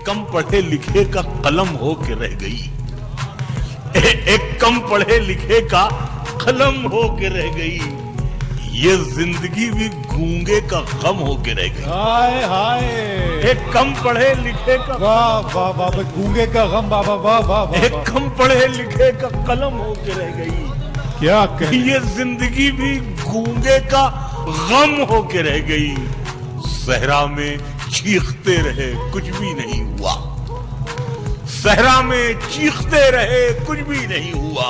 कम पढ़े लिखे का कलम हो के रह गई, एक कम पढ़े लिखे का कलम हो के रह गई। ये जिंदगी भी गूंगे का गम हो के रह गई। हाय हाय, एक कम पढ़े लिखे का, वाह वाह वाह, गूंगे का गम, बाबा वाह वाह वाह, एक कम पढ़े लिखे का कलम हो के रह गई। क्या कहने? ये जिंदगी भी गूंगे का गम हो के रह गई। सहरा में चीखते रहे कुछ भी नहीं हुआ, सहरा में चीखते रहे कुछ भी नहीं हुआ।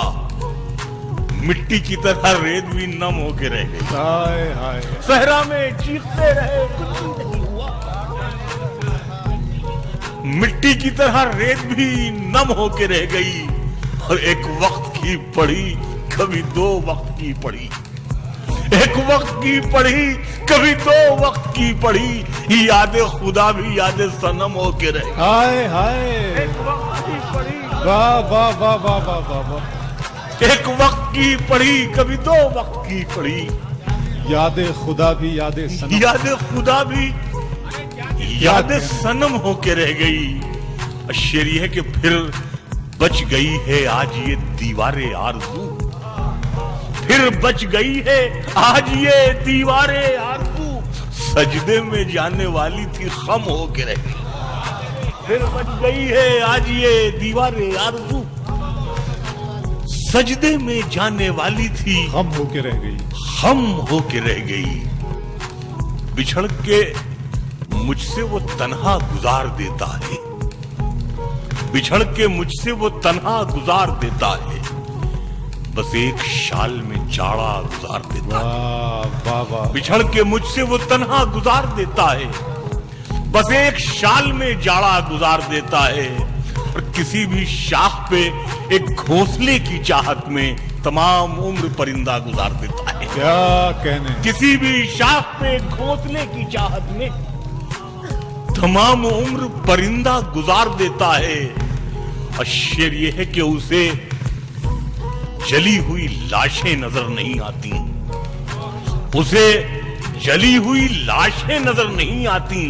मिट्टी की तरह रेत भी नम होके रह गई। हाय हाय, सहरा में चीखते रहे कुछ भी नहीं हुआ, मिट्टी की तरह रेत भी नम होके रह गई। और एक वक्त की पढ़ी कभी दो वक्त की पढ़ी, एक वक्त की पढ़ी कभी दो वक्त की पढ़ी। यादें खुदा भी यादें सनम होके रह गई। हाय हाय, एक वक्त की पढ़ी, वाह वाह वाह वाह वाह वाह वाह, एक वक्त की पढ़ी कभी दो वक्त की पढ़ी। यादें खुदा भी यादें सनम, यादें खुदा भी यादें सनम होके रह गई। शेर ये है कि फिर बच गई है आज ये दीवारें आरज़ू, फिर बच गई है आज ये दीवारें आरज़ू। सजदे में जाने वाली थी खम होके रह गई, फिर बच गई है आज ये दीवारें आरज़ू। सजदे में जाने वाली थी हम होके रह गई, हम होके रह गई। बिछड़ के मुझसे वो तन्हा गुजार देता है, बिछड़ के मुझसे वो तन्हा गुजार देता है। बस एक शाल में जाड़ा गुजार देता है, वाह वाह वाह, बिछड़ के मुझसे वो तन्हा गुजार देता है। बस एक शाल में जाड़ा गुजार देता है। और किसी भी शाख पे एक घोंसले की चाहत में तमाम उम्र परिंदा गुजार देता है। क्या कहने? किसी भी शाख पे एक घोंसले की चाहत में तमाम उम्र परिंदा गुजार देता है। और शेर ये है कि उसे जली हुई लाशें नजर नहीं आती, उसे जली हुई लाशें नजर नहीं आती,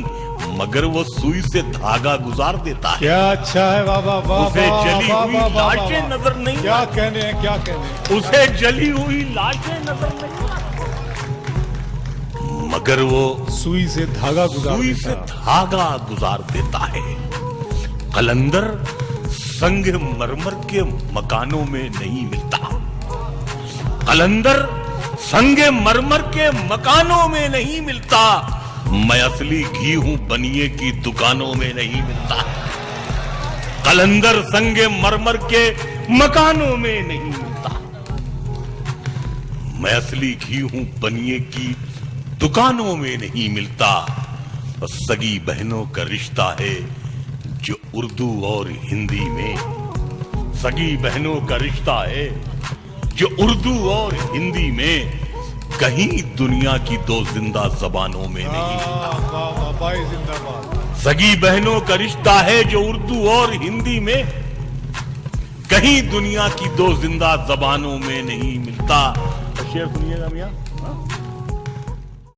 मगर वो सुई से धागा गुजार देता है। क्या अच्छा है, वाह वाह वाह, उसे जली हुई लाशें नजर नहीं, क्या कहने हैं, क्या कहने? उसे जली हुई लाशें नजर नहीं, मगर वो सुई से धागा गुजार सुई देता से धागा गुजार देता है। कलंदर संग मरमर के मकानों में नहीं मिलता, कलंदर संग मरमर के मकानों में नहीं मिलता। मैं असली घी हूं बनिए की दुकानों में नहीं मिलता। कलंदर संगे मरमर के मकानों में नहीं मिलता। मैं असली घी हूं बनिए की दुकानों में नहीं मिलता। सगी बहनों का रिश्ता है जो उर्दू और हिंदी में, सगी बहनों का रिश्ता है जो उर्दू और हिंदी में, कहीं दुनिया की दो जिंदा जबानों में नहीं मिलता। जिंदाबाद। सगी बहनों का रिश्ता है जो उर्दू और हिंदी में, कहीं दुनिया की दो जिंदा जबानों में नहीं मिलता। शेर सुनिएगा मियां।